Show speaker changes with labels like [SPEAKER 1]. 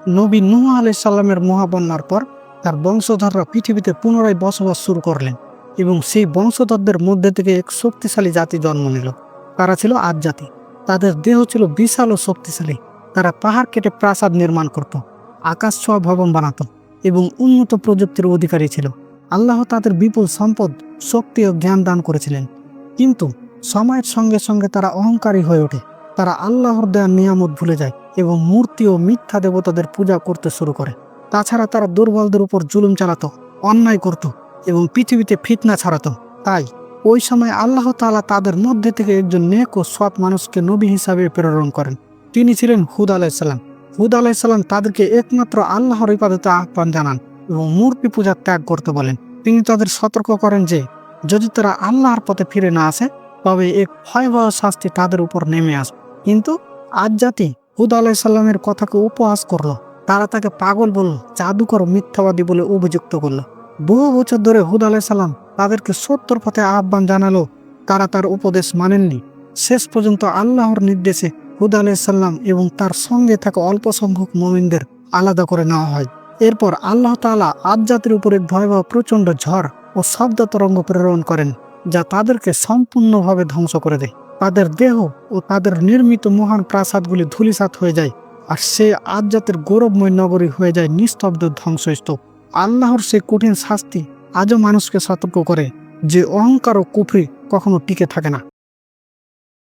[SPEAKER 1] নবী নূহ আলাইহিস সালামের মহাবন্যার পর তার বংশধররা পৃথিবীতে পুনরায় বসবাস শুরু করলেন এবং সেই বংশধরদের মধ্যে থেকে এক শক্তিশালী জাতি জন্ম নিল। তারা ছিল আদ জাতি। তাদের দেহ ছিল বিশাল ও শক্তিশালী। তারা পাহাড় কেটে প্রাসাদ নির্মাণ করত, আকাশ ছোঁয়া ভবন বানাত এবং উন্নত প্রযুক্তির অধিকারী ছিল। আল্লাহ তাদের বিপুল সম্পদ, শক্তি ও জ্ঞান দান করেছিলেন। কিন্তু সময়ের সঙ্গে সঙ্গে তারা অহংকারী হয়ে ওঠে। তারা আল্লাহর দেয়া নিয়ামত ভুলে যায় এবং মূর্তি ও মিথ্যা দেবতাদের পূজা করতে শুরু করে। তাছাড়া তারা দুর্বলদের উপর জুলুম চালাতো, অন্যায় করত এবং পৃথিবীতে ফিতনা ছড়াতো। তাই ওই সময় আল্লাহ তাআলা তাদের মধ্যে থেকে একজন নেক ও সৎ মানুষকে নবী হিসাবে প্রেরণ করেন। তিনি ছিলেন হুদ আলাইহিস সালাম। হুদ আলাইহিস সালাম তাদেরকে একমাত্র আল্লাহর ইবাদতে আহ্বান জানান এবং মূর্তি পূজা ত্যাগ করতে বলেন। তিনি তাদের সতর্ক করেন যে যদি তারা আল্লাহর পথে ফিরে না আসে তবে এক ভয়াবহ শাস্তি তাদের উপর নেমে আসবে। কিন্তু আদ জাতি হুদ আলাইহিস সালামের কথাকে উপহাস করলো। তারা তাকে পাগল বলল, জাদুকর, মিথ্যাবাদী বলে অভিযুক্ত করলো। বহু বছর ধরে হুদ আলাইহিস সালাম তাদেরকে সত্যর পথে আহ্বান জানালো, তারা তার উপদেশ মানেননি। শেষ পর্যন্ত আল্লাহর নির্দেশে হুদ আলাইহিস সালাম এবং তার সঙ্গে থাকা অল্প সংখ্যক মুমিনদের আলাদা করে নেওয়া হয়। এরপর আল্লাহ তাআলা আদ জাতির উপর এক ভয়াবহ প্রচণ্ড ঝড় ও শব্দ তরঙ্গ প্রেরণ করেন, যা তাদেরকে সম্পূর্ণভাবে ধ্বংস করে দেয়। তাদের দেহ ও তাদের নির্মিত মহান প্রাসাদগুলি ধূলিসাৎ হয়ে যায়, আর সে আদ জাতির গৌরবময় নগরী হয়ে যায় নিস্তব্ধ ধ্বংসস্তূপ। আল্লাহর সে কঠিন শাস্তি আজও মানুষকে সতর্ক করে যে অহংকার ও কুফরি কখনো টিকে থাকে না।